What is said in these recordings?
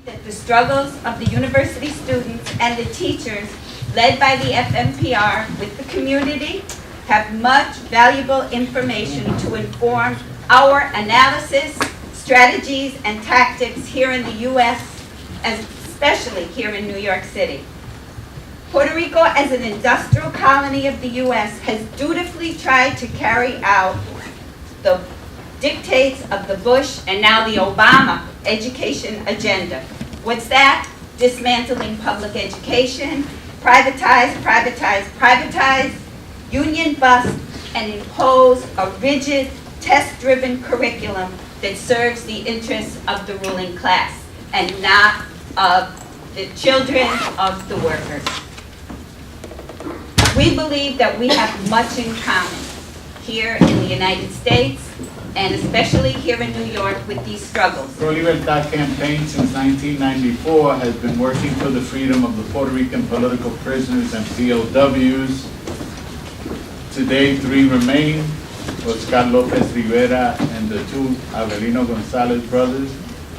that the struggles of the university students and the teachers, led by the FMPR with the community, have much valuable information to inform our analysis, strategies, and tactics here in the U.S., especially here in New York City. Puerto Rico, as an industrial colony of the U.S., has dutifully tried to carry out the dictates of the Bush and now the Obama education agenda. What's that? Dismantling public education, privatize, privatize, privatize, union bust, and impose a rigid, test-driven curriculum that serves the interests of the ruling class and not of the children of the workers. We believe that we have much in common here in the United States, and especially here in New York with these struggles. Pro Libertad campaign since 1994 has been working for the freedom of the Puerto Rican political prisoners and POWs. Today, 3 remain, Oscar Lopez Rivera and the 2 Avelino Gonzalez brothers,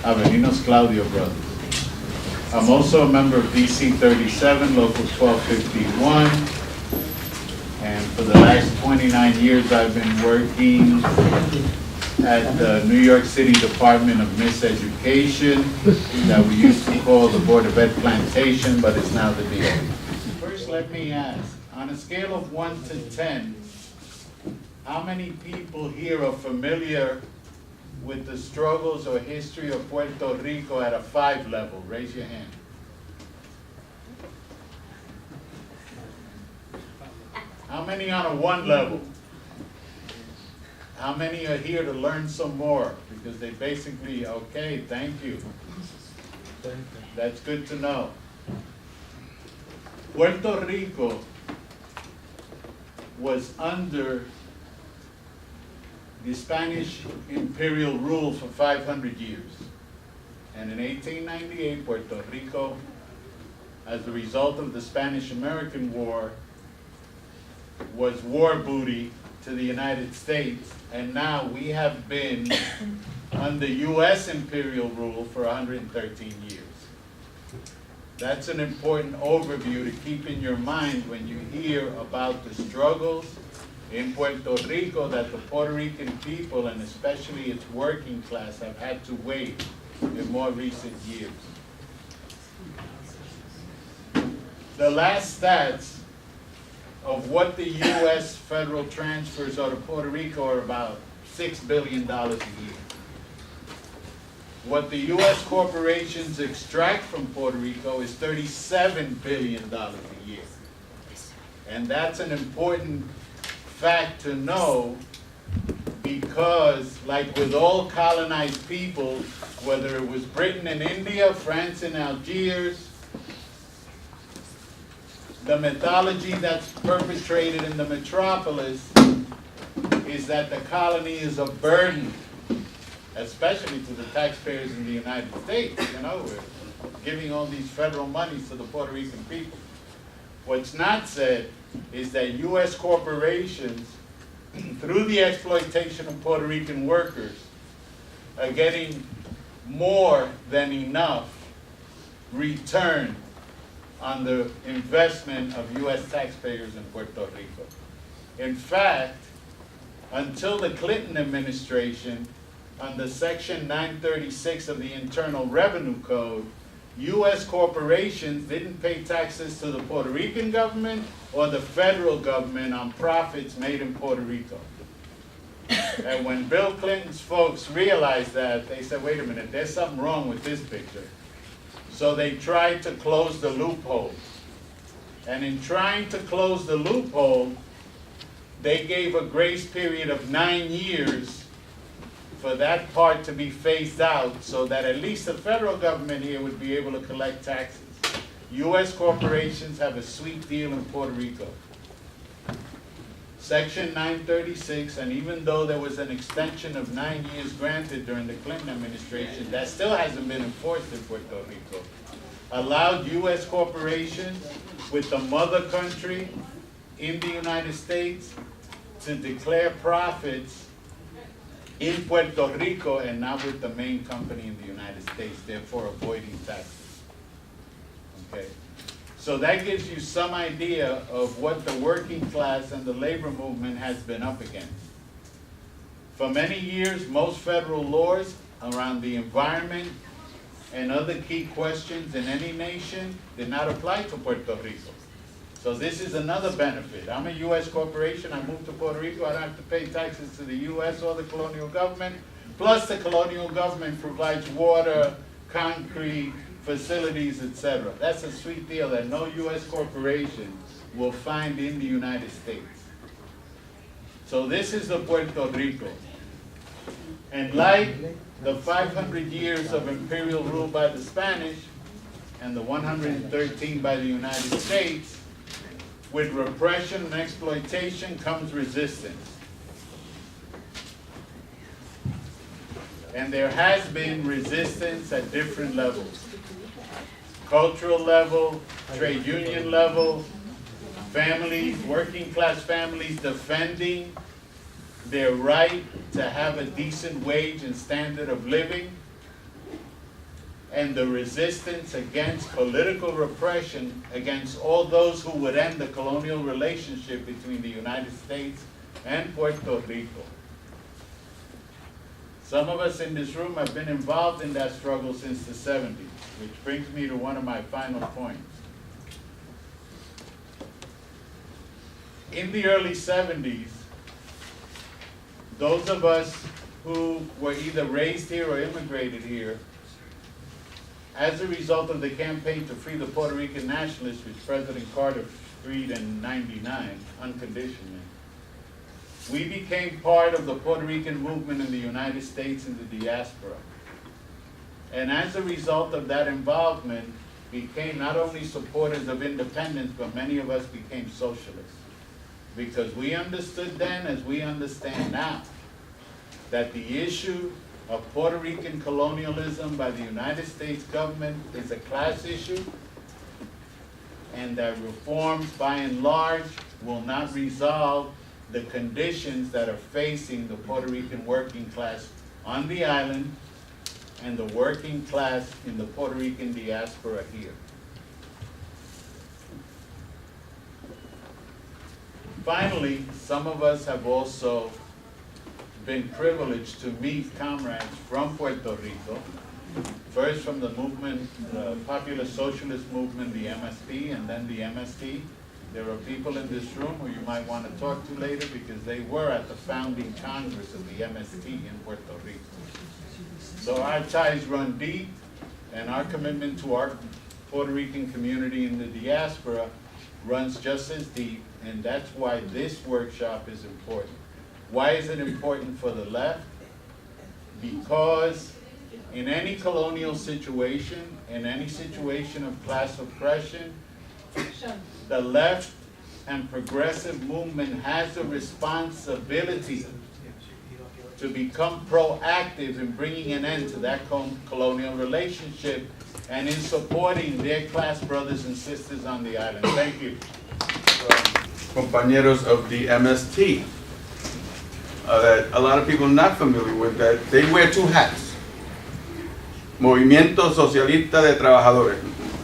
Avelinos Claudio brothers. I'm also a member of DC 37, Local 1251, and for the last 29 years I've been working at the New York City Department of Miseducation that we used to call the Board of Ed Plantation, but it's now the DA. First, let me ask, on a scale of 1 to 10, how many people here are familiar with the struggles or history of Puerto Rico at a 5 level? Raise your hand. How many on a 1 level? How many are here to learn some more? Because they basically, okay, thank you. That's good to know. Puerto Rico was under the Spanish imperial rule for 500 years. And in 1898, Puerto Rico, as a result of the Spanish-American War, was war booty to the United States, and now we have been under U.S. imperial rule for 113 years. That's an important overview to keep in your mind when you hear about the struggles in Puerto Rico that the Puerto Rican people, and especially its working class, have had to wage in more recent years. The last stats of what the U.S. federal transfers are to Puerto Rico are about $6 billion a year. What the U.S. corporations extract from Puerto Rico is $37 billion a year. And that's an important fact to know, because like with all colonized people, whether it was Britain and India, France and Algiers, the mythology that's perpetrated in the metropolis is that the colony is a burden, especially to the taxpayers in the United States. You know, we're giving all these federal monies to the Puerto Rican people. What's not said is that U.S. corporations, through the exploitation of Puerto Rican workers, are getting more than enough return on the investment of U.S. taxpayers in Puerto Rico. In fact, until the Clinton administration, under Section 936 of the Internal Revenue Code, U.S. corporations didn't pay taxes to the Puerto Rican government or the federal government on profits made in Puerto Rico. And when Bill Clinton's folks realized that, they said, wait a minute, there's something wrong with this picture. So they tried to close the loophole. And in trying to close the loophole, they gave a grace period of 9 years for that part to be phased out, so that at least the federal government here would be able to collect taxes. U.S. corporations have a sweet deal in Puerto Rico. Section 936, and even though there was an extension of 9 years granted during the Clinton administration, that still hasn't been enforced in Puerto Rico, allowed U.S. corporations with the mother country in the United States to declare profits in Puerto Rico and not with the main company in the United States, therefore avoiding taxes. Okay? So that gives you some idea of what the working class and the labor movement has been up against. For many years, most federal laws around the environment and other key questions in any nation did not apply to Puerto Rico. So this is another benefit. I'm a U.S. corporation, I moved to Puerto Rico, I don't have to pay taxes to the U.S. or the colonial government, plus the colonial government provides water, concrete, facilities, etc. That's a sweet deal that no U.S. corporation will find in the United States. So this is the Puerto Rico. And like the 500 years of imperial rule by the Spanish and the 113 by the United States, with repression and exploitation comes resistance. And there has been resistance at different levels. Cultural level, trade union level, families, working class families defending their right to have a decent wage and standard of living, and the resistance against political repression against all those who would end the colonial relationship between the United States and Puerto Rico. Some of us in this room have been involved in that struggle since the 70s, which brings me to one of my final points. In the early 70s, those of us who were either raised here or immigrated here, as a result of the campaign to free the Puerto Rican nationalists, which President Carter freed in '99 unconditionally, we became part of the Puerto Rican movement in the United States and the diaspora. And as a result of that involvement, became not only supporters of independence, but many of us became socialists. Because we understood then, as we understand now, that the issue of Puerto Rican colonialism by the United States government is a class issue, and that reforms by and large will not resolve the conditions that are facing the Puerto Rican working class on the island and the working class in the Puerto Rican diaspora here. Finally, some of us have also been privileged to meet comrades from Puerto Rico, first from the movement, the Popular Socialist Movement, the MST, and then the MST. There are people in this room who you might want to talk to later because they were at the founding Congress of the MST in Puerto Rico. So our ties run deep, and our commitment to our Puerto Rican community in the diaspora runs just as deep, and that's why this workshop is important. Why is it important for the left? Because in any colonial situation, in any situation of class oppression, the left and progressive movement has a responsibility to become proactive in bringing an end to that colonial relationship and in supporting their class brothers and sisters on the island. Thank you. Compañeros of the MST, that a lot of people are not familiar with, that they wear two hats. Movimiento Socialista de Trabajadores,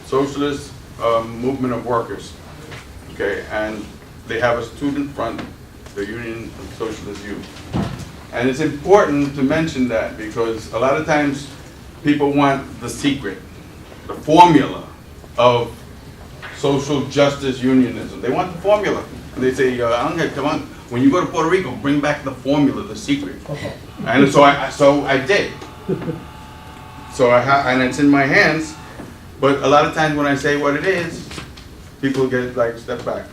Socialist Movement of Workers. Okay, and they have a student front, the Union of Socialist Youth. And it's important to mention that because a lot of times people want the secret, the formula of social justice unionism. They want the formula. And they say, Angel, come on, when you go to Puerto Rico, bring back the formula, the secret. And so I did. And it's in my hands. But a lot of times when I say what it is, people get like, step back.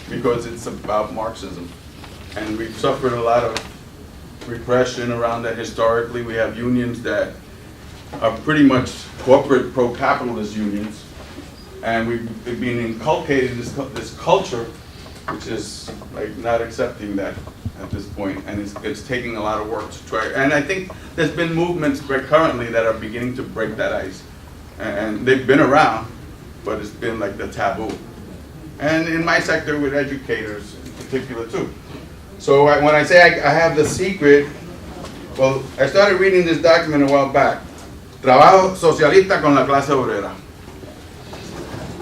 Because it's about Marxism. And we've suffered a lot of repression around that historically. We have unions that are pretty much corporate pro-capitalist unions. And we've been inculcated this culture, which is like not accepting that at this point. And it's taking a lot of work to try. And I think there's been movements currently that are beginning to break that ice. And they've been around, but it's been like the taboo. And in my sector with educators in particular too. So when I say I have the secret, Well, I started reading this document a while back. Trabajo socialista con la clase obrera.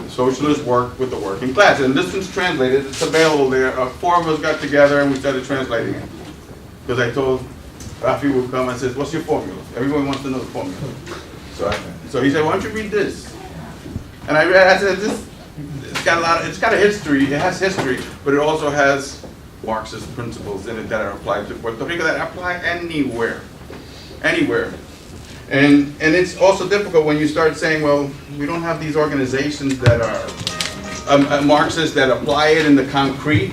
Socialists work with the working class. And this one's translated, it's available there. 4 of us got together and we started translating it. Because I told Rafi would come and says, what's your formula? Everyone wants to know the formula. So he said, why don't you read this? And I read, I said, it's got a history, it has history, but it also has Marxist principles in it that are applied to Puerto Rico, that apply anywhere. Anywhere. And it's also difficult when you start saying, well, we don't have these organizations that are Marxist that apply it in the concrete.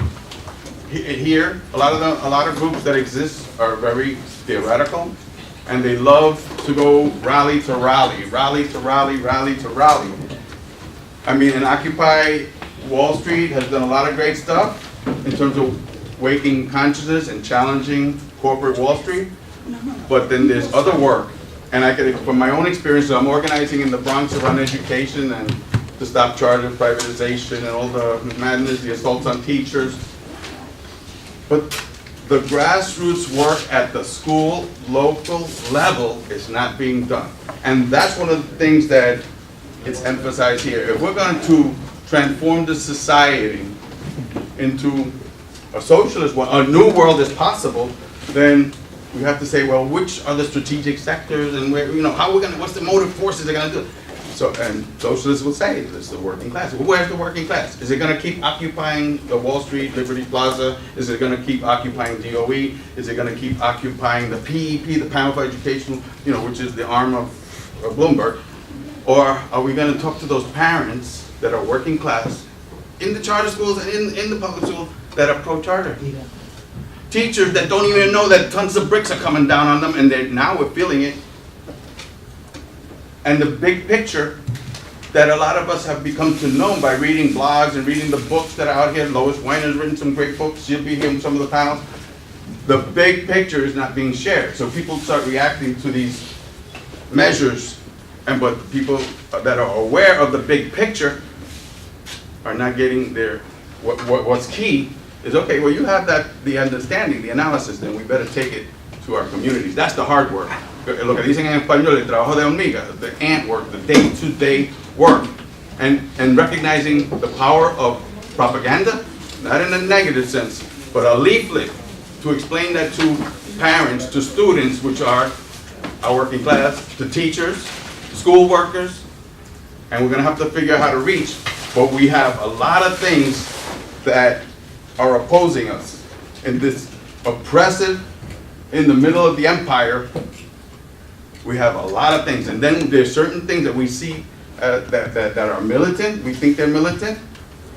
Here, a lot of groups that exist are very theoretical, and they love to go rally to rally, rally to rally, rally to rally. I mean, and Occupy Wall Street has done a lot of great stuff in terms of waking consciousness and challenging corporate Wall Street. But then there's other work. And I can, from my own experience, I'm organizing in the Bronx around education and to stop charter privatization and all the madness, the assaults on teachers. But the grassroots work at the school, local level is not being done. And that's one of the things that it's emphasized here. If we're going to transform the society into a socialist world, a new world is possible, then we have to say, well, which are the strategic sectors and where, how we're gonna, what's the motive forces they're gonna do? So, and socialists will say, it's the working class. Well, where's the working class? Is it gonna keep occupying the Wall Street, Liberty Plaza? Is it gonna keep occupying DOE? Is it gonna keep occupying the PEP, the Panel for Education, which is the arm of Bloomberg? Or are we gonna talk to those parents that are working class in the charter schools and in the public schools that are pro-charter? Teachers that don't even know that tons of bricks are coming down on them, and now we're feeling it. And the big picture that a lot of us have become to know by reading blogs and reading the books that are out here. Lois Weiner's written some great books. She'll be here in some of the panels. The big picture is not being shared. So people start reacting to these measures, but people that are aware of the big picture are not getting their, what's key is, okay, well, you have the understanding, the analysis, then we better take it to our communities. That's the hard work. Lo que dicen en español, el trabajo de hormiga, the ant work, the day-to-day work. And recognizing the power of propaganda, not in a negative sense, but a leaflet to explain that to parents, to students, which are our working class, to teachers, school workers, and we're gonna have to figure out how to reach. But we have a lot of things that are opposing us in this oppressive, in the middle of the empire. We have a lot of things, and then there's certain things that we see that are militant. We think they're militant,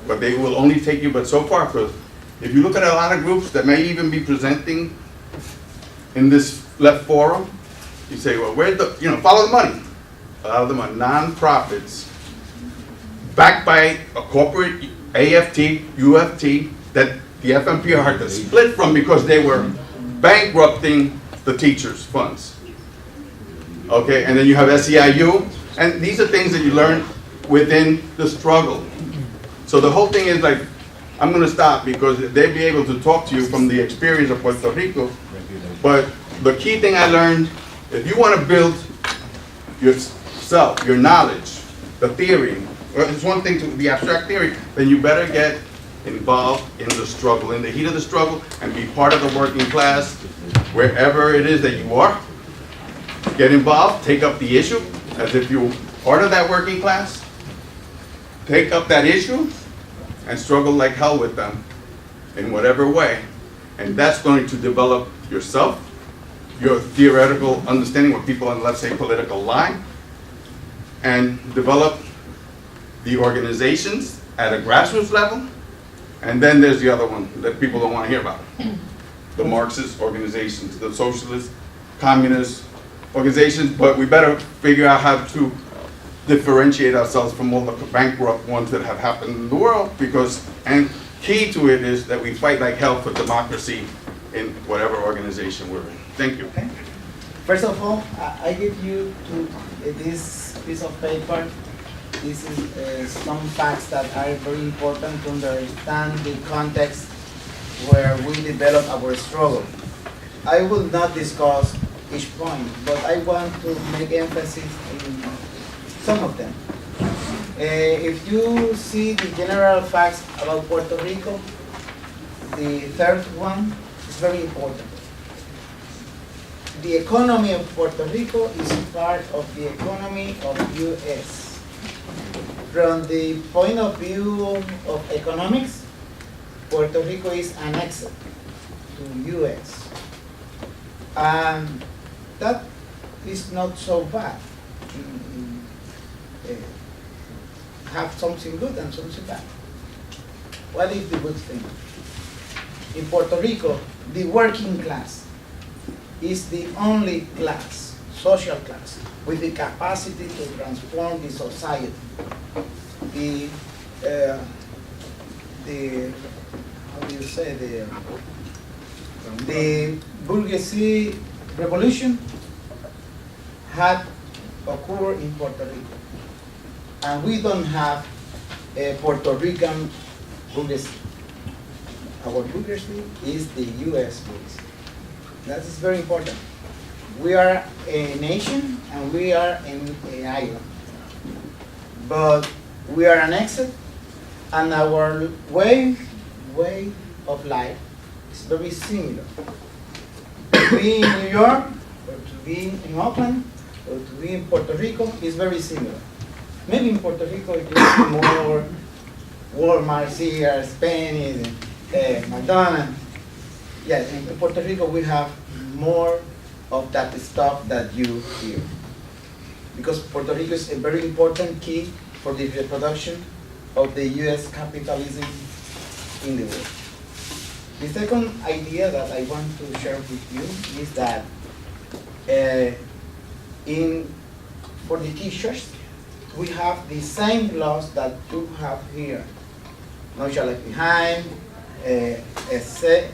but they will only take you but so far. Because if you look at a lot of groups that may even be presenting in this left forum, you say, well, where's the, follow the money. A lot of them are non-profits backed by a corporate AFT, UFT, that the FMPR had to split from because they were bankrupting the teachers' funds. Okay, and then you have SEIU, and these are things that you learn within the struggle. So the whole thing is like, I'm gonna stop because they'll be able to talk to you from the experience of Puerto Rico, but the key thing I learned, if you wanna build yourself, your knowledge, the theory, it's one thing to the abstract theory, then you better get involved in the struggle, in the heat of the struggle, and be part of the working class, wherever it is that you are. Get involved, take up the issue, as if you're part of that working class. Take up that issue, and struggle like hell with them, in whatever way. And that's going to develop yourself, your theoretical understanding, what people on, let's say, political line, and develop the organizations at a grassroots level. And then there's the other one that people don't want to hear about. The Marxist organizations, the socialist, communist organizations, but we better figure out how to differentiate ourselves from all the bankrupt ones that have happened in the world, because, and key to it is that we fight like hell for democracy in whatever organization we're in. Thank you. Okay. First of all, I give you this piece of paper. This is some facts that are very important to understand the context where we develop our struggle. I will not discuss each point, but I want to make emphasis in some of them. If you see the general facts about Puerto Rico, the third one is very important. The economy of Puerto Rico is part of the economy of U.S. From the point of view of economics, Puerto Rico is annexed to U.S. And that is not so bad. Have something good and something bad. What is the good thing? In Puerto Rico, the working class is the only class, social class, with the capacity to transform the society. The how do you say, the bourgeoisie revolution had occurred in Puerto Rico. And we don't have a Puerto Rican bourgeoisie. Our bourgeoisie is the U.S. bourgeoisie. That is very important. We are a nation and we are an island. But we are annexed, and our way of life is very similar. To be in New York, or to be in Oakland, or to be in Puerto Rico is very similar. Maybe in Puerto Rico it is more Walmart, Sears, Penny, McDonald's. Yes, in Puerto Rico we have more of that stuff that you hear. Because Puerto Rico is a very important key for the reproduction of the U.S. capitalism in the world. The second idea that I want to share with you is that for the teachers, we have the same laws that you have here. No child left behind, essay,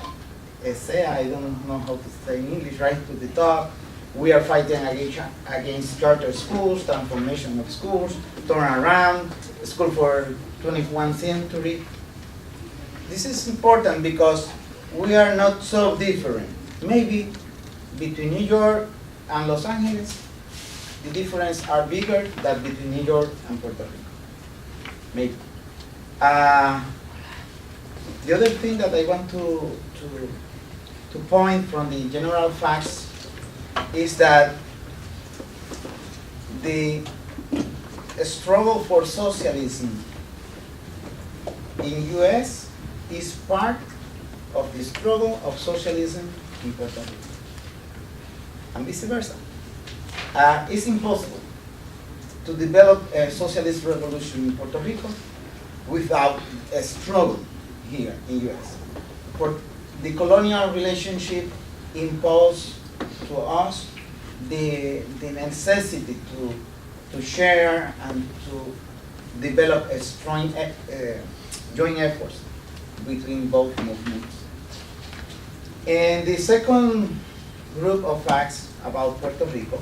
I don't know how to say in English, right to the top. We are fighting against charter schools, transformation of schools, turn around, school for 21st century. This is important because we are not so different. Maybe between New York and Los Angeles, the difference are bigger than between New York and Puerto Rico. Maybe. The other thing that I want to point from the general facts is that the struggle for socialism in U.S. is part of the struggle of socialism in Puerto Rico, and vice versa. It's impossible to develop a socialist revolution in Puerto Rico without a struggle here in U.S. For the colonial relationship imposed to us the necessity to share and to develop a strong joint efforts between both movements. And the second group of facts about Puerto Rico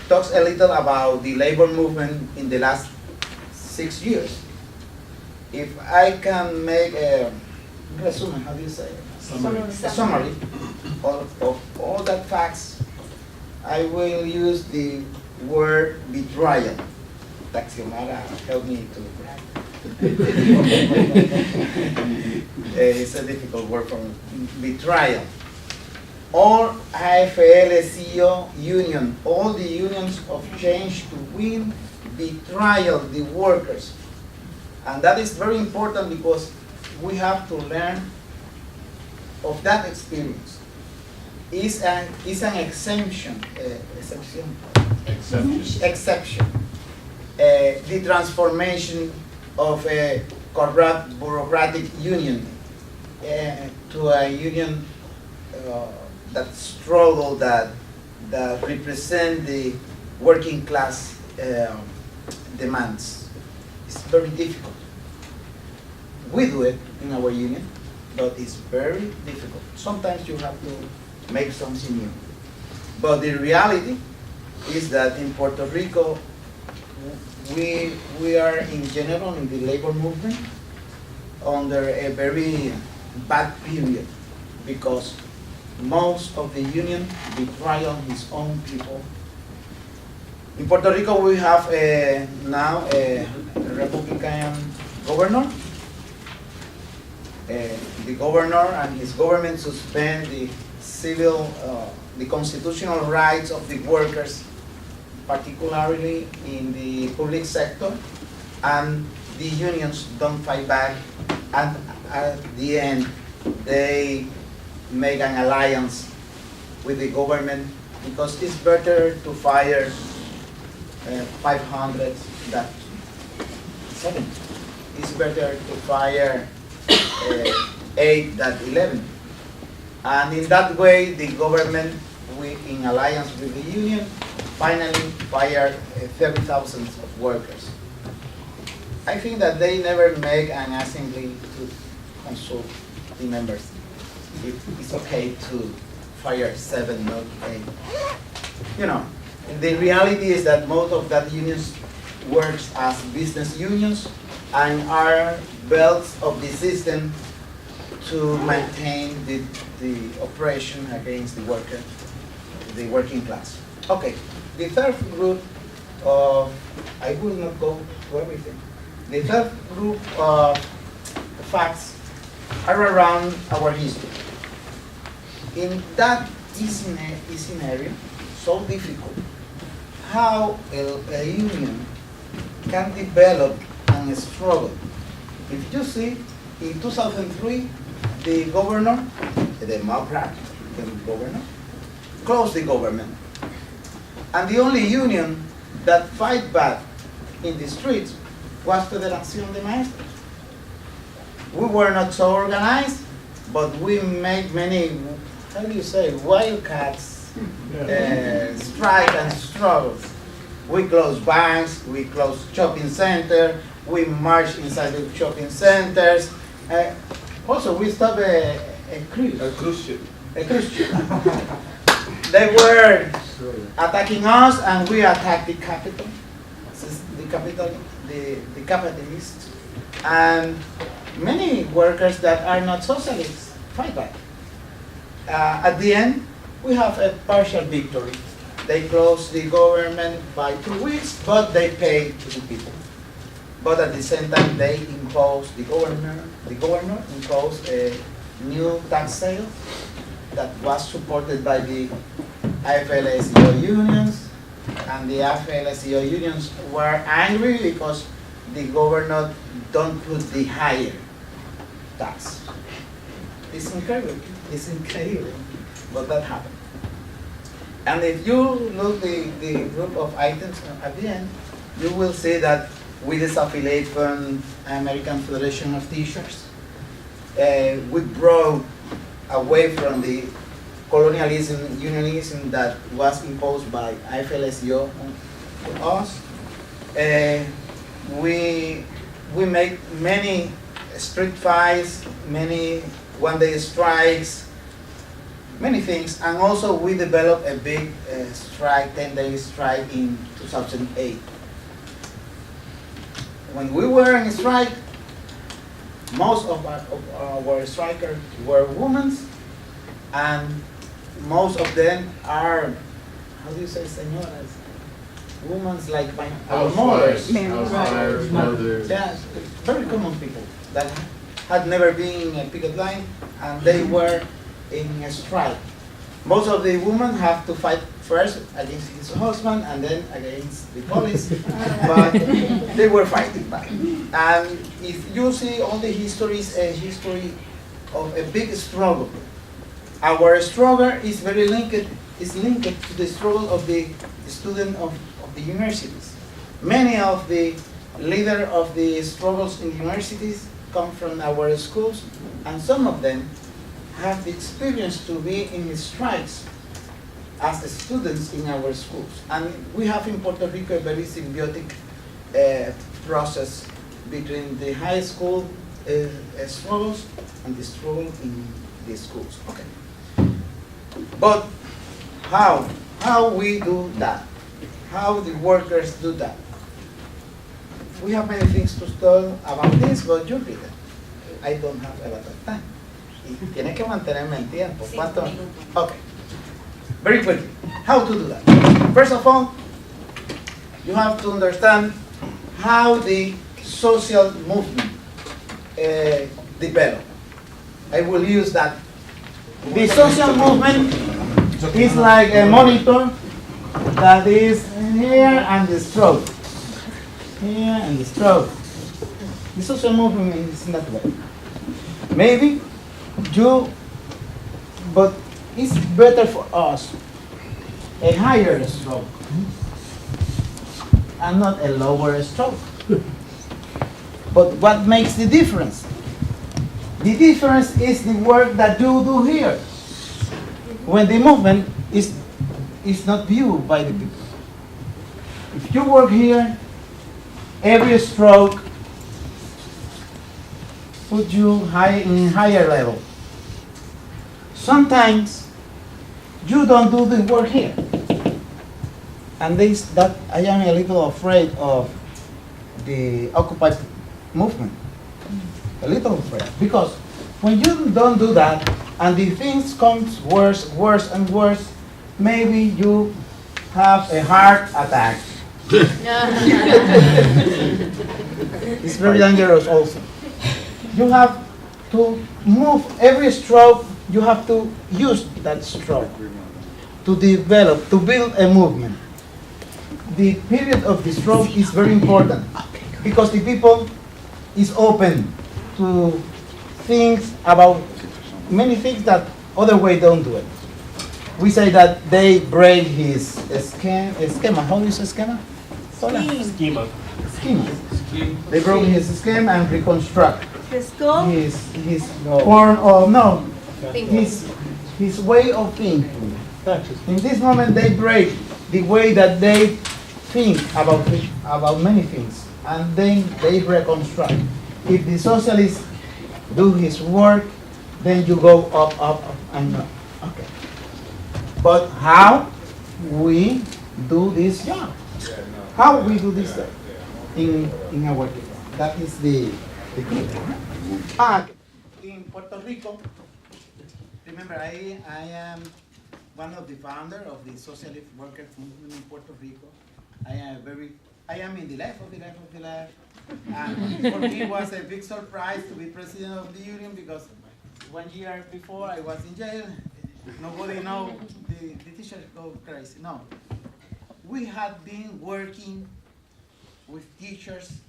talks a little about the labor movement in the last 6 years. If I can make a resume, how do you say it? A summary of all that facts, I will use the word betrayal. Taxiomara, help me to. It's a difficult word for me. Betrayal. All AFL-CIO union, all the unions of change to win, betrayal the workers. And that is very important because we have to learn of that experience. It's an exception. The transformation of a corrupt bureaucratic union to a union that struggle, that represent the working class demands. It's very difficult. We do it in our union, but it's very difficult. Sometimes you have to make something new. But the reality is that in Puerto Rico, we are in general in the labor movement under a very bad period because most of the union betray on his own people. In Puerto Rico, we have now a Republican governor. The governor and his government suspend the the constitutional rights of the workers, particularly in the public sector, and the unions don't fight back, and at the end, they make an alliance with the government because it's better to fire 500 than 7. It's better to fire 8 than 11. And in that way, the government, in alliance with the union, finally fired 30,000 of workers. I think that they never make an assembly to consult the members. It's okay to fire 7, not 8. You know, the reality is that most of that unions works as business unions and are belts of the system to maintain the oppression against the worker, the working class. Okay, the third group of, I will not go to everything. The third group of facts are around our history. In that scenario, so difficult, how a union can develop and struggle. If you see, in 2003, the governor, the Democrat governor, closed the government. And the only union that fight back in the streets was Federación de Maestros. We were not so organized, but we made many, how do you say, wildcats, strike and struggles. We closed banks, we closed shopping centers, we marched inside the shopping centers. Also, we stopped a cruise ship. They were attacking us, and we attacked the capital, the capitalists, and many workers that are not socialists fight back. At the end, we have a partial victory. They closed the government by 2 weeks, but they paid to the people. But at the same time, they imposed, the governor imposed a new tax sale that was supported by the AFL-CIO unions, and the AFL-CIO unions were angry because the governor don't put the higher tax. It's incredible, but that happened. And if you look the group of items at the end, you will see that we disaffiliate from American Federation of Teachers. We broke away from the colonialism, unionism that was imposed by AFL-CIO on us. We make many street fights, many one-day strikes, many things, and also we developed a big strike, 10-day strike in 2008. When we were in strike, most of our strikers were women, and most of them are, how do you say, señoras? Women like our mothers. Mothers. Yeah, very common people that had never been in a picket line, and they were in a strike. Most of the women have to fight first against his husband and then against the police, but they were fighting back. And if you see all the histories, a history of a big struggle. Our struggle is very linked to the struggle of the student of the universities. Many of the leaders of the struggles in universities come from our schools, and some of them have the experience to be in strikes as the students in our schools. And we have in Puerto Rico a very symbiotic process between the high school struggles and the struggle in the schools. Okay. But how we do that? How the workers do that? We have many things to tell about this, but you read it. I don't have a lot of time. Y tienes que mantenerme en tiempo. ¿Cuánto? Okay. Very quickly. How to do that? First of all, you have to understand how the social movement developed. I will use that. The social movement is like a monitor that is here and the stroke. Here and the stroke. The social movement is not way. Maybe but it's better for us a higher stroke and not a lower stroke. But what makes the difference? The difference is the work that you do here. When the movement is not viewed by the people. If you work here, every stroke puts you in higher level. Sometimes you don't do the work here. And that I am a little afraid of the Occupy movement. A little afraid. Because when you don't do that, and the things comes worse and worse, maybe you have a heart attack. It's very dangerous also. You have to move every stroke, you have to use that stroke to develop, to build a movement. The period of the stroke is very important because the people is open to things about many things that other way don't do it. We say that they break his schema. How do you say schema? Schema. They broke his scheme and reconstruct His goal? his form of his way of thinking. In this moment, they break the way that they think about many things, and then they reconstruct. If the socialists do his work, then you go up, and up. Okay. But how we do this job? How we do this job in our people? That is the key. In Puerto Rico, remember I am one of the founders of the Socialist Workers movement in Puerto Rico. I am in the left of the left of the left. And for me it was a big surprise to be president of the union because 1 year before I was in jail. Nobody know, the teachers go crazy. No. We had been working with teachers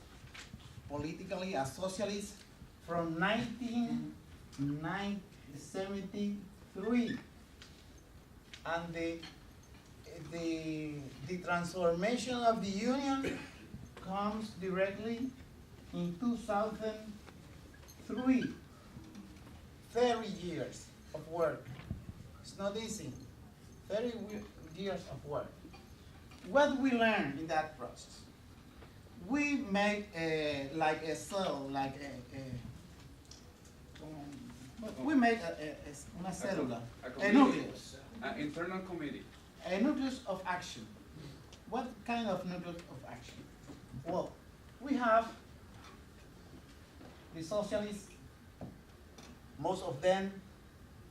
politically as socialists from 1973. And the transformation of the union comes directly in 2003. 30 years of work. It's not easy. 30 years of work. What we learned in that process? We make like a cell, like we make una célula, a nucleus. An internal committee. A nucleus of action. What kind of nucleus of action? Well, we have the socialists, most of them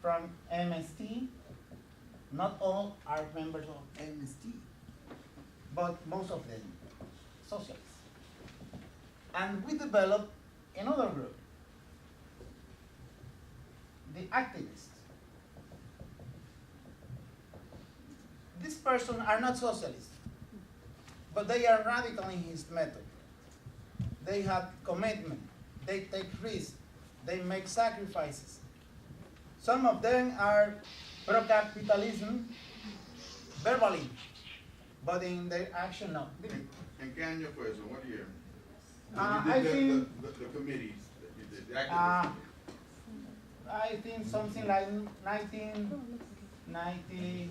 from MST. Not all are members of MST, but most of them socialists. And we developed another group, the activists. These persons are not socialists, but they are radical in his method. They have commitment, they take risks, they make sacrifices. Some of them are pro-capitalism verbally, but in their action, no. ¿En qué año fue eso? What year? I think the committees that you did, the activists. I think something like 1990,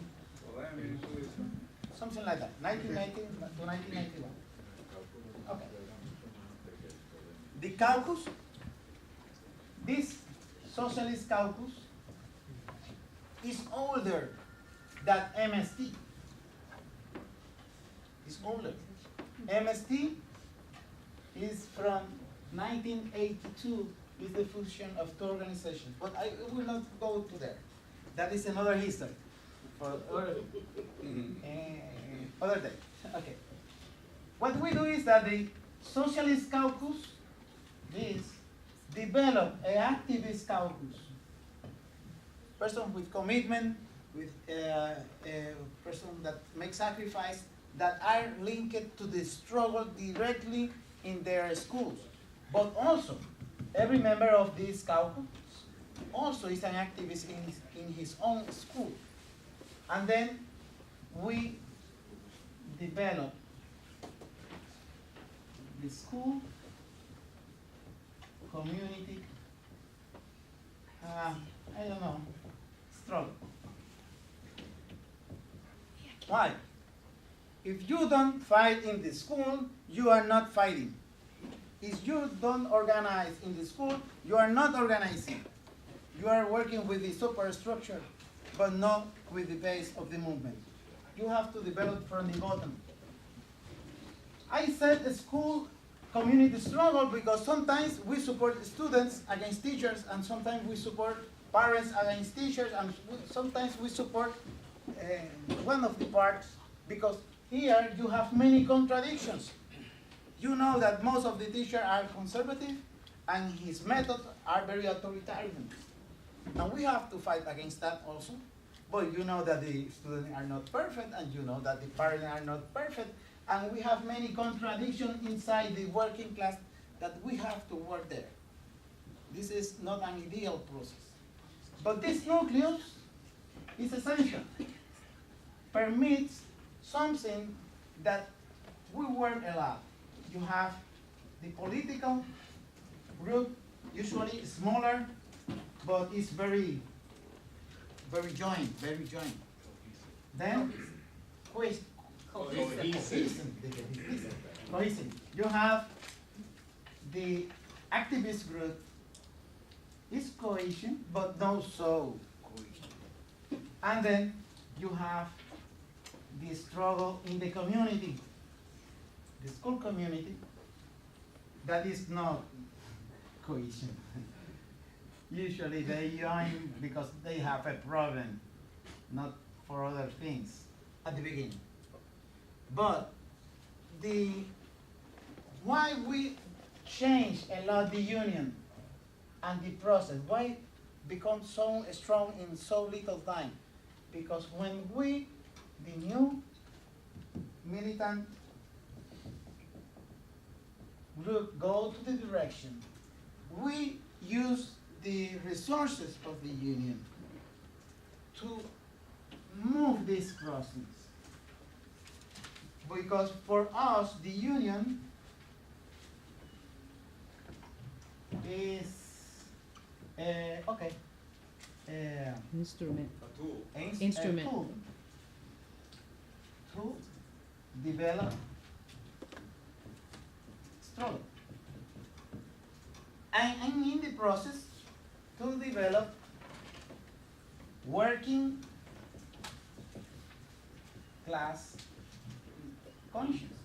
something like that, 1990 to 1991. Okay. The caucus, this socialist caucus, is older than MST. It's older. MST is from 1982 is the fusion of two organizations. But I will not go to there. That is another history for other day. Okay. What we do is that the Socialist Caucus is develop an activist caucus. Person with commitment, with a person that makes sacrifice, that are linked to the struggle directly in their schools. But also, every member of this caucus also is an activist in his own school. And then we develop the school community, I don't know, struggle. Why? If you don't fight in the school, you are not fighting. If you don't organize in the school, you are not organizing. You are working with the superstructure, but not with the base of the movement. You have to develop from the bottom. I said the school community struggle because sometimes we support students against teachers, and sometimes we support parents against teachers, and sometimes we support one of the parts, because here you have many contradictions. You know that most of the teachers are conservative and his methods are very authoritarian. And we have to fight against that also. But you know that the students are not perfect, and you know that the parents are not perfect, and we have many contradictions inside the working class that we have to work there. This is not an ideal process. But this nucleus is essential. Permits something that we work a lot. You have the political group, usually smaller, but it's very joined. Then, cohesive. You have the activist group, is cohesion, but not so cohesion. And then you have the struggle in the community, the school community, that is not cohesion. Usually they join because they have a problem, not for other things at the beginning. But why we change a lot the union and the process, why become so strong in so little time? Because when we, the new militant group, go to the direction, we use the resources of the union to move this process. Because for us, the union is Instrument. a Instrument. tool to develop struggle. And in the process, to develop working class conscience.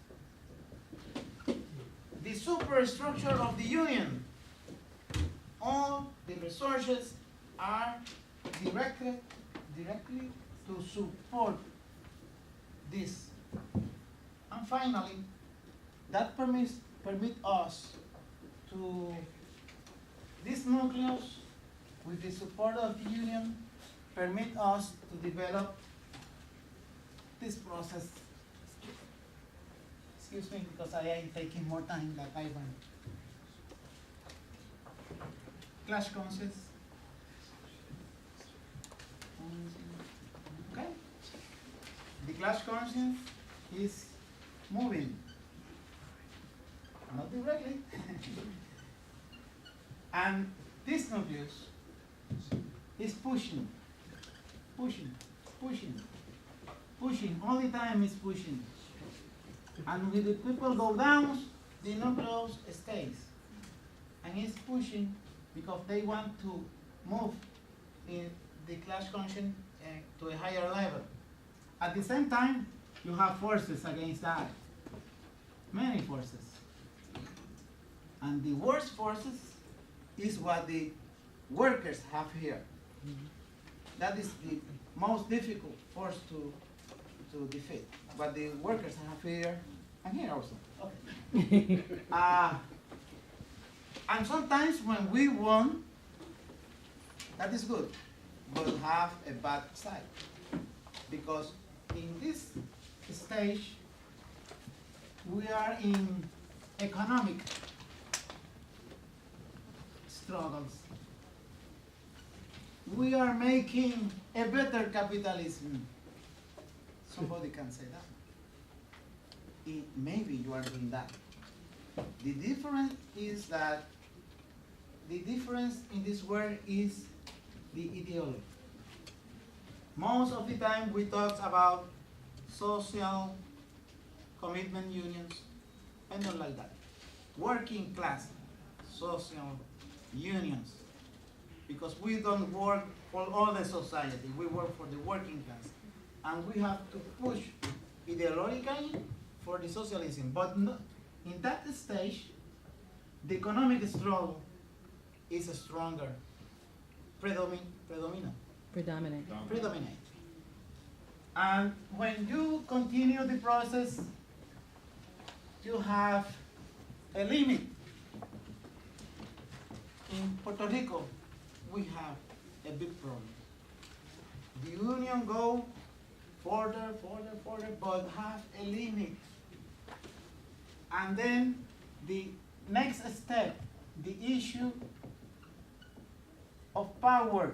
The superstructure of the union, all the resources are directly to support this. And finally, that permit us to, this nucleus, with the support of the union, permit us to develop this process. Excuse me, because I am taking more time than I want. Clash conscience. Okay. The clash conscience is moving, not directly. And this nucleus is pushing. All the time is pushing. And when the people go down, the nucleus stays. And it's pushing because they want to move in the clash conscience to a higher level. At the same time, you have forces against that. Many forces. And the worst forces is what the workers have here. That is the most difficult force to defeat. What the workers have here, and here also. Okay. And sometimes when we won, that is good, but have a bad side. Because in this stage, we are in economic struggles. We are making a better capitalism. Somebody can say that. Maybe you are doing that. The difference is that the difference in this world is the ideology. Most of the time we talk about social commitment unions. I don't like that. Working class social unions. Because we don't work for all the society, we work for the working class. And we have to push ideologically for the socialism. But no, in that stage, the economic struggle is stronger, predominant. And when you continue the process, you have a limit. In Puerto Rico, we have a big problem. The union go further, but have a limit. And then the next step, the issue of power.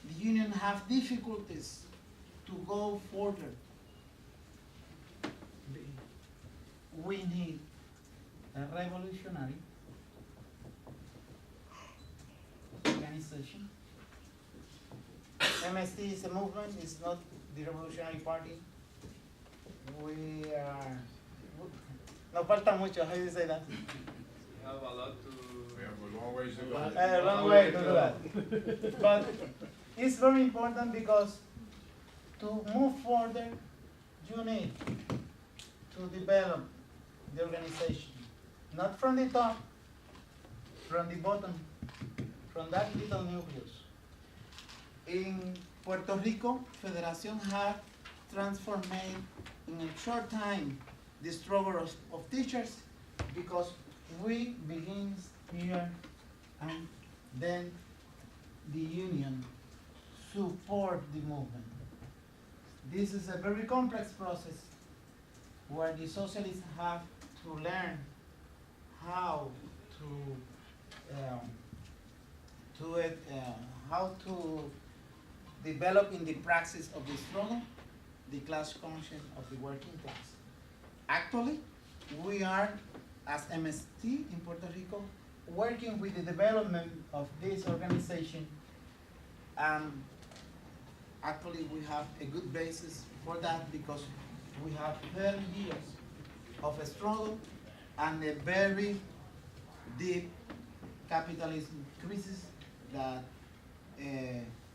The union have difficulties to go further. We need a revolutionary organization. MST is a movement, it's not the Revolutionary Party. We are, no falta mucho, how do you say that? We have a lot to. We have a long way to go. A long way to do that. But it's very important because to move further, you need to develop the organization. Not from the top, from the bottom, from that little nucleus. In Puerto Rico, Federación had transformed in a short time the struggle of teachers because we begin here and then the union support the movement. This is a very complex process where the socialists have to learn how to develop in the praxis of the struggle the class conscience of the working class. Actually, we are, as MST in Puerto Rico, working with the development of this organization, and actually we have a good basis for that because we have 30 years of a struggle and a very deep capitalism crisis that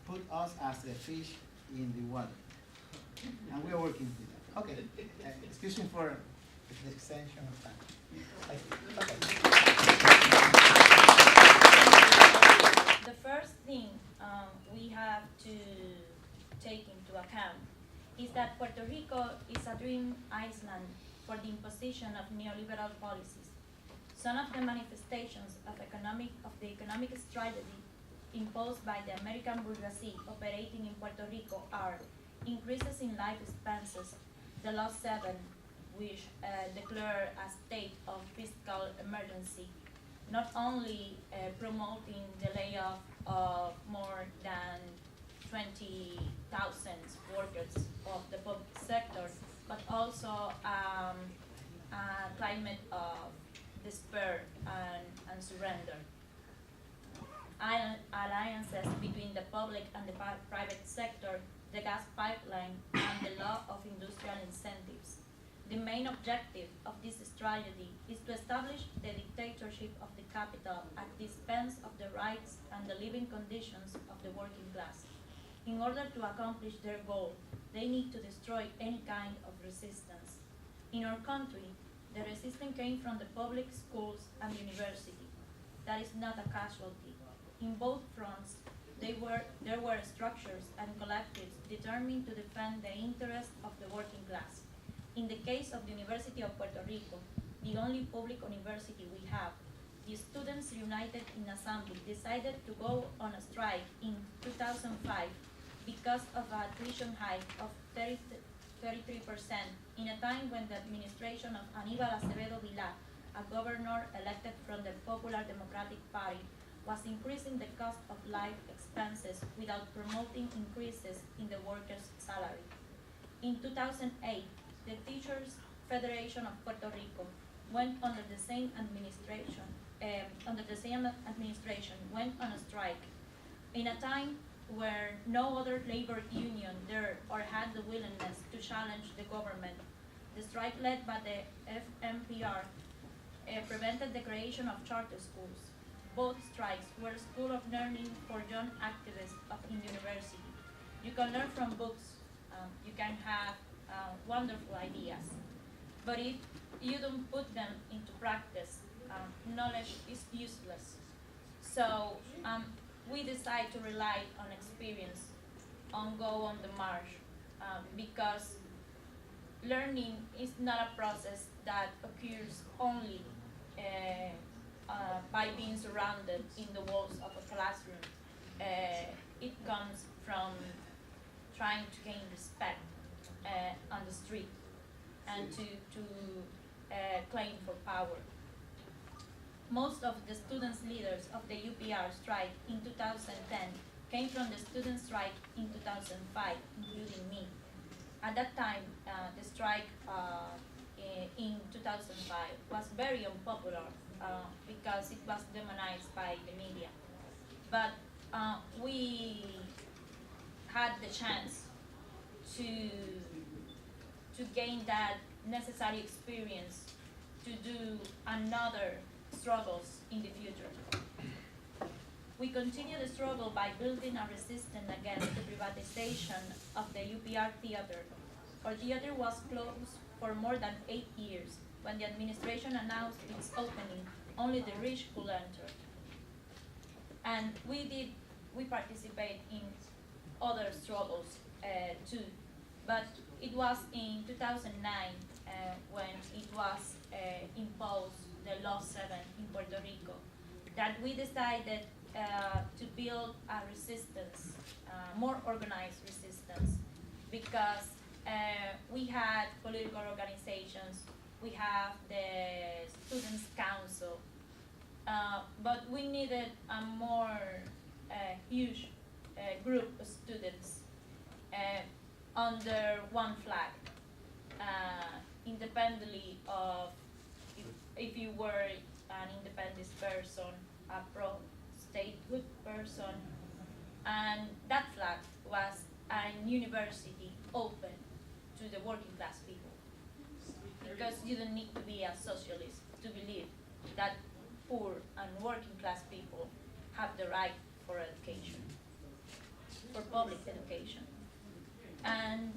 put us as a fish in the water. And we are working with that. Okay, excuse me for the extension of time. The first thing we have to take into account is that Puerto Rico is a dream island for the imposition of neoliberal policies. Some of the manifestations of the economic strategy imposed by the American bourgeoisie operating in Puerto Rico are increases in life expenses, the Law 7, which declared a state of fiscal emergency, not only promoting the layoff of more than 20,000 workers of the public sector, but also a climate of despair and surrender. Alliances between the public and the private sector, the gas pipeline, and the law of industrial incentives. The main objective of this strategy is to establish the dictatorship of the capital at the expense of the rights and the living conditions of the working class. In order to accomplish their goal, they need to destroy any kind of resistance. In our country, The resistance came from the public schools and the university. That is not a casualty. In both fronts, there were structures and collectives determined to defend the interests of the working class. In the case of the University of Puerto Rico, the only public university we have, the students united in assembly decided to go on a strike in 2005 because of a tuition hike of 33% in a time when the administration of Aníbal Acevedo Vilá, a governor elected from the Popular Democratic Party, was increasing the cost of life expenses without promoting increases in the workers' salary. In 2008, the Teachers Federation of Puerto Rico went under the same administration, went on a strike in a time where no other labor union dared or had the willingness to challenge the government. The strike led by the FMPR prevented the creation of charter schools. Both strikes were a school of learning for young activists in university. You can learn from books, you can have wonderful ideas, but if you don't put them into practice, knowledge is useless. So we decide to rely on experience, on go on the march, because learning is not a process that occurs only by being surrounded in the walls of a classroom. It comes from trying to gain respect on the street and to claim for power. Most of the students' leaders of the UPR strike in 2010 came from the student strike in 2005, including me. At that time, the strike in 2005 was very unpopular because it was demonized by the media. But we had the chance to gain that necessary experience to do another struggles in the future. We continue the struggle by building a resistance against the privatization of the UPR theater. Our theater was closed for more than 8 years. When the administration announced its opening, only the rich could enter. And we participate in other struggles too. But it was in 2009 when it was imposed the Law 7 in Puerto Rico that we decided to build a resistance, more organized resistance, because we had political organizations, we have the Students' Council, but we needed a more huge group of students under one flag, independently of if you were an independent person, a pro-statehood person, and that flag was a university open to the working class people. Because you don't need to be a socialist to believe that poor and working class people have the right for education, for public education. And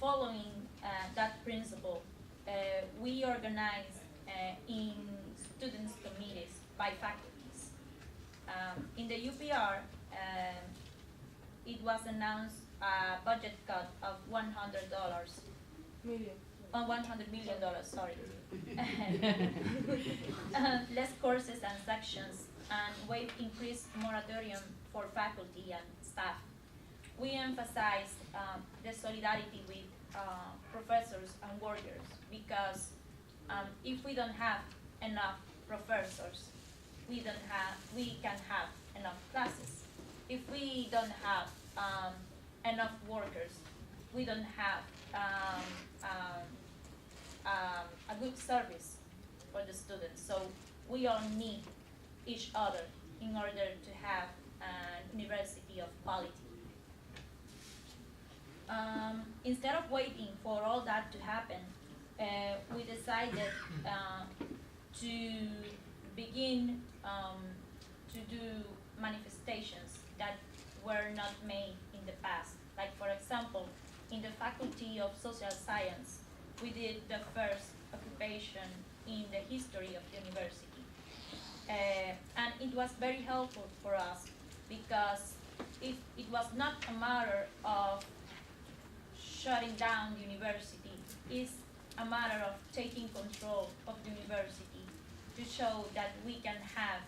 following that principle, we organize in students' committees by faculties. In the UPR, it was announced a budget cut of $100 million, sorry. Less courses and sections, and waive increased moratorium for faculty and staff. We emphasize the solidarity with professors and workers, because if we don't have enough professors, we can have enough classes. If we don't have enough workers, we don't have a good service for the students. So we all need each other in order to have a university of quality. Instead of waiting for all that to happen, we decided to begin to do manifestations that were not made in the past. Like, for example, in the Faculty of Social Science, we did the first occupation representation in the history of the university. And it was very helpful for us because it was not a matter of shutting down the university. It's a matter of taking control of the university to show that we can have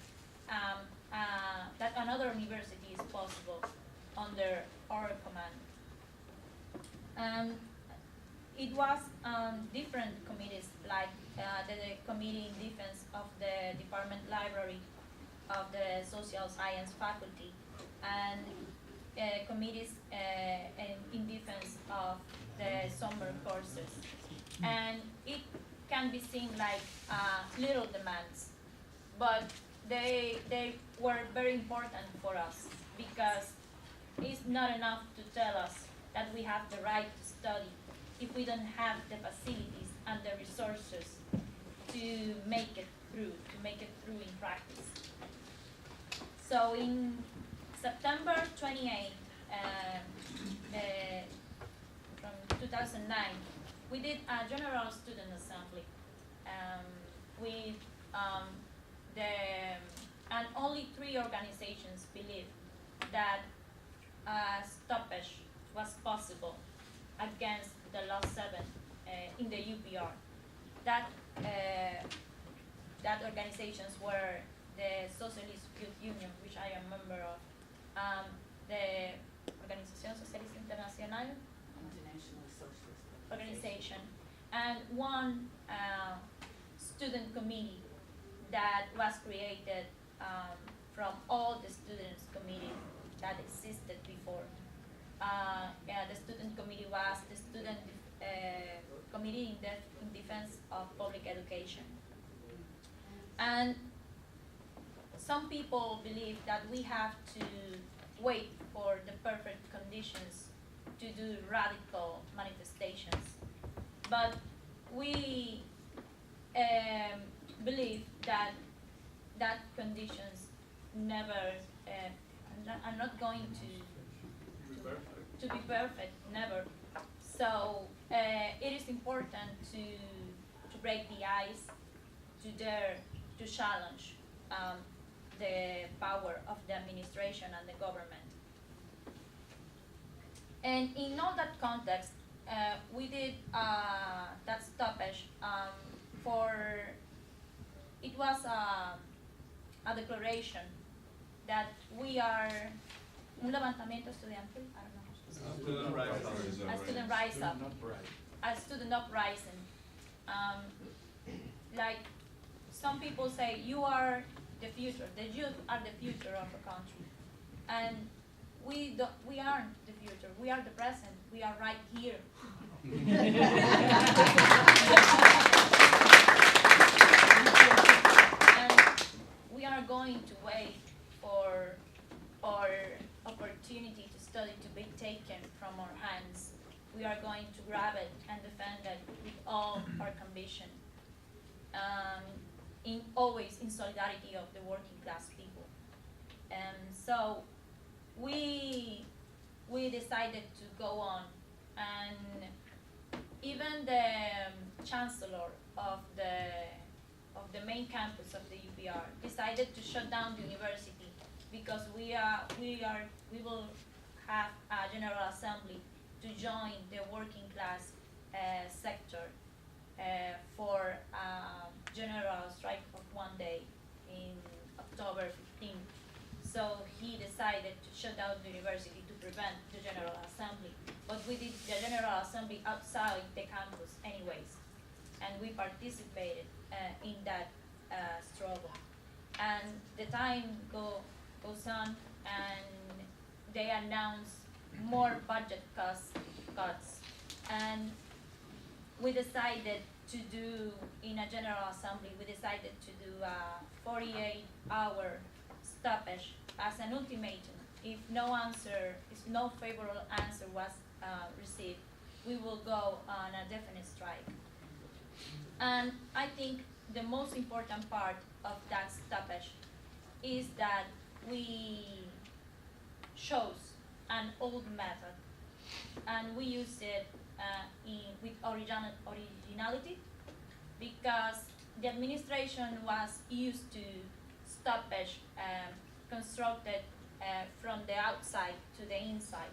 that another university is possible under our command. It was different committees, like the Committee in Defense of the Department Library of the Social Science Faculty, and committees in defense of the summer courses. And it can be seen like little demands, but they were very important for us because it's not enough to tell us that we have the right to study if we don't have the facilities and the resources to make it through in practice. So in September 28, from 2009, we did a general student assembly with and only 3 organizations believed that stoppage was possible against the Law 7 in the UPR. That organizations were the Socialist Youth Union, which I am a member of, the Organización Socialista Internacional, International Socialist organization, and one student committee that was created from all the students' committee that existed before. The student committee was the student committee in defense of public education. And some people believe that we have to wait for the perfect conditions to do radical manifestations. But we believe that conditions never are not going to be perfect, never. So it is important to break the ice, to dare to challenge the power of the administration and the government. And in all that context, we did that stoppage it was a declaration that we are un levantamiento estudiantil, I don't know. A student rise up. A student uprising. Like some people say, you are the future. The youth are the future of a country, and we aren't the future. We are the present. We are right here. And we are going to wait for our opportunity to study to be taken from our hands. We are going to grab it and defend it with all our conviction, always in solidarity of the working class people. And so we decided to go on, and even the chancellor of the main campus of the UPR decided to shut down the university because we will have a general assembly to join the working class sector for a general strike of 1 day in October 15th. So he decided to shut down the university to prevent the general assembly. But we did the general assembly outside the campus anyways, and we participated in that struggle. And the time goes on, and they announced more budget cuts, and we decided to do, in a general assembly, we decided to do a 48-hour stoppage as an ultimatum. If no favorable answer was received, we will go on a definite strike. And I think the most important part of that stoppage is that we chose an old method, and we used it with originality, because the administration was used to stoppage constructed from the outside to the inside.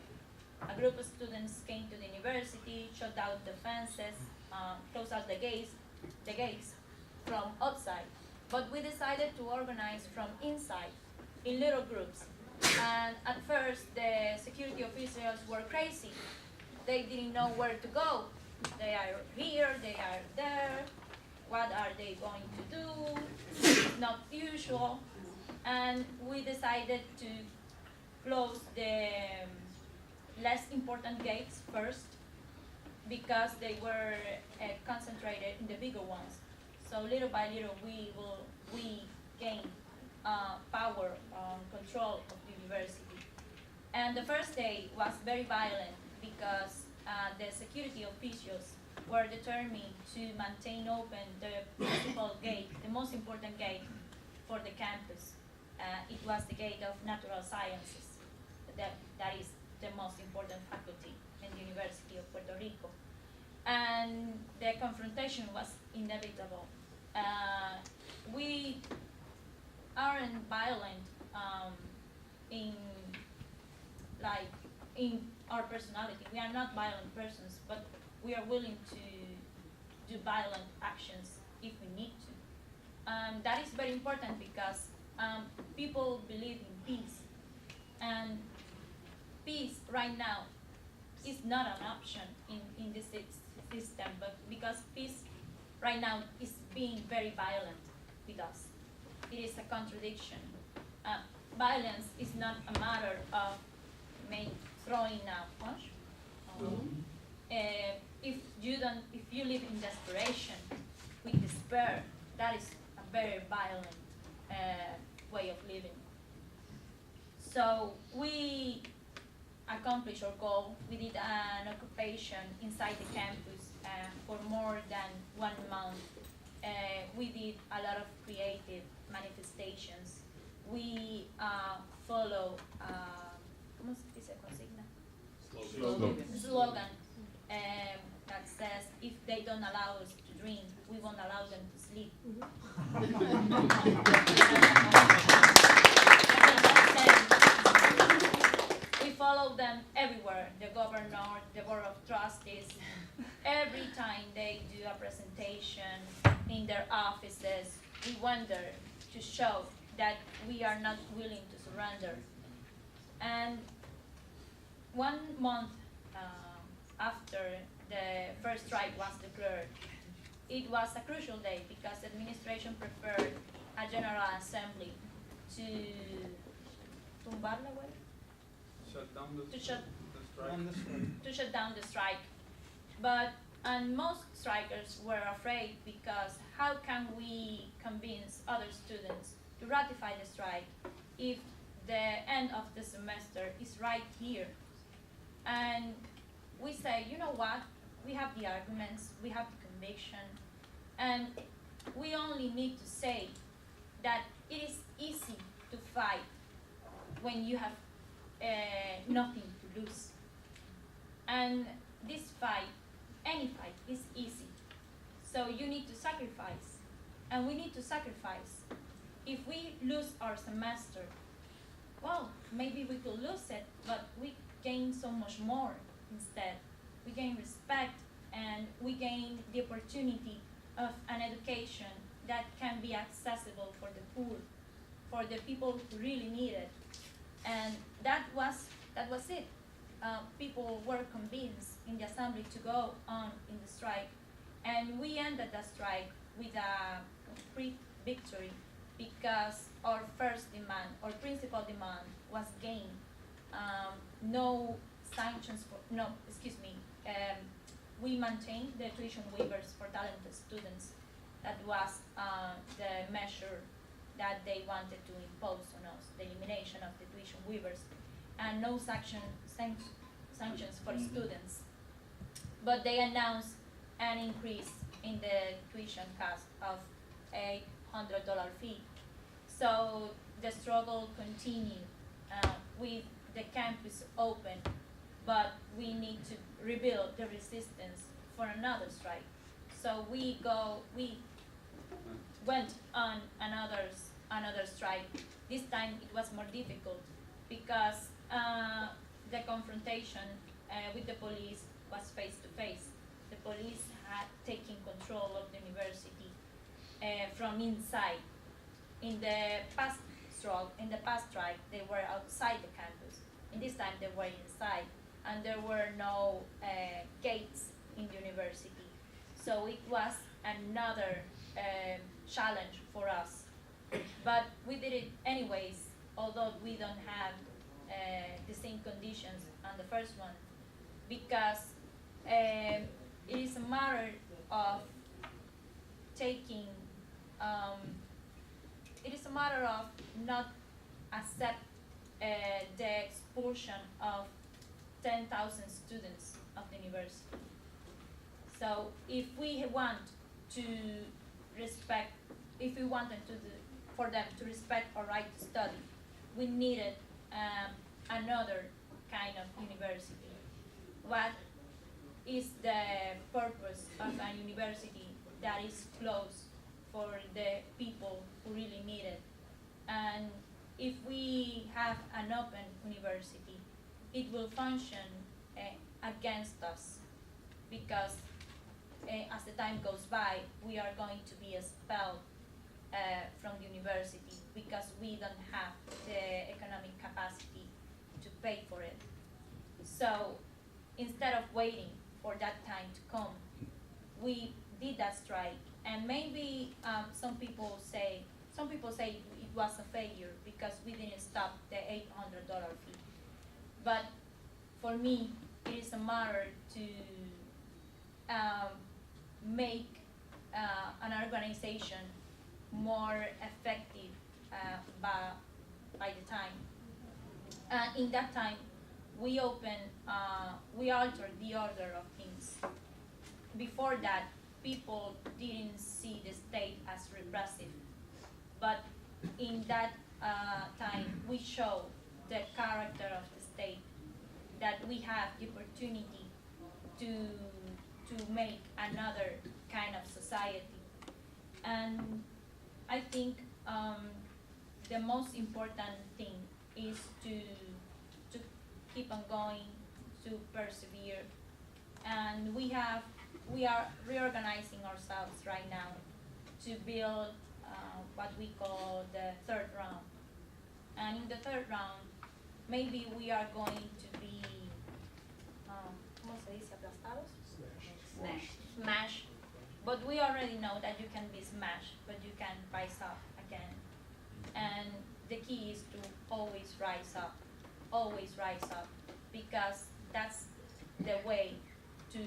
A group of students came to the university, shut out the fences, closed out the gates from outside. But we decided to organize from inside in little groups. And at first, the security officials were crazy. They didn't know where to go. They are here, they are there. What are they going to do? It's not usual. And we decided to close the less important gates first because they were concentrated in the bigger ones. So little by little, we gain power, control of the university. And the first day was very violent because the security officials were determined to maintain open the principal gate, the most important gate for the campus. It was the gate of natural sciences. That is the most important faculty in the University of Puerto Rico. And the confrontation was inevitable. We aren't violent in our personality. We are not violent persons, but we are willing to do violent actions if we need to. That is very important because people believe in peace. And peace right now is not an option in this system, but because peace right now is being very violent with us. It is a contradiction. Violence is not a matter of throwing a punch. If you live in desperation, with despair, that is a very violent way of living. So we accomplished our goal. We did an occupation inside the campus for more than 1 month. We did a lot of creative manifestations. We follow, ¿cómo se dice consigna? Slogan that says, if they don't allow us to drink, we won't allow them to sleep. We follow them everywhere, the governor, the board of trustees. Every time they do a presentation in their offices, we went there to show that we are not willing to surrender. And 1 month after the first strike was declared, it was a crucial day because the administration prepared a general assembly to tumbar la huelga? Shut down the To shut strike. to shut down the strike. And most strikers were afraid because how can we convince other students to ratify the strike if the end of the semester is right here? And we say, you know what, we have the arguments, we have the conviction, and we only need to say that it is easy to fight when you have nothing to lose. And this fight, any fight, is easy. So you need to sacrifice, and we need to sacrifice. If we lose our semester, well, maybe we could lose it, but we gain so much more instead. We gain respect, and we gain the opportunity of an education that can be accessible for the poor, for the people who really need it. And that was it. People were convinced in the assembly to go on in the strike, and we ended the strike with a complete victory because our first demand, our principal demand, was gained. No sanctions we maintained the tuition waivers for talented students. That was the measure that they wanted to impose on us, the elimination of the tuition waivers, and no sanctions for students. But they announced an increase in the tuition cost of $800 fee. So the struggle continued with the campus open, but we need to rebuild the resistance for another strike. So we went on another strike. This time it was more difficult because the confrontation with the police was face to face. The police had taken control of the university from inside. In the past strike, they were outside the campus. In this time, they were inside, and there were no gates in the university. So it was another challenge for us. But we did it anyways, although we don't have the same conditions on the first one, because it is a matter of taking, it is a matter of not accept the expulsion of 10,000 students of the university. So if we want to respect, if we wanted for them to respect our right to study, we needed another kind of university. What is the purpose of a university that is closed for the people who really need it? And if we have an open university, it will function against us, because as the time goes by, we are going to be expelled from the university because we don't have the economic capacity to pay for it. So instead of waiting for that time to come, we did that strike. And maybe some people say it was a failure because we didn't stop the $800 fee. But for me, it is a matter to make an organization more effective by the time. And in that time, we altered the order of things. Before that, people didn't see the state as repressive. But in that time, we show the character of the state, that we have the opportunity to make another kind of society. And I think the most important thing is to keep on going, to persevere. And we are reorganizing ourselves right now to build what we call the third round. And in the third round, maybe we are going to be, ¿cómo se dice? Aplastados? Smash. But we already know that you can be smashed, but you can rise up again. And the key is to always rise up, because that's the way to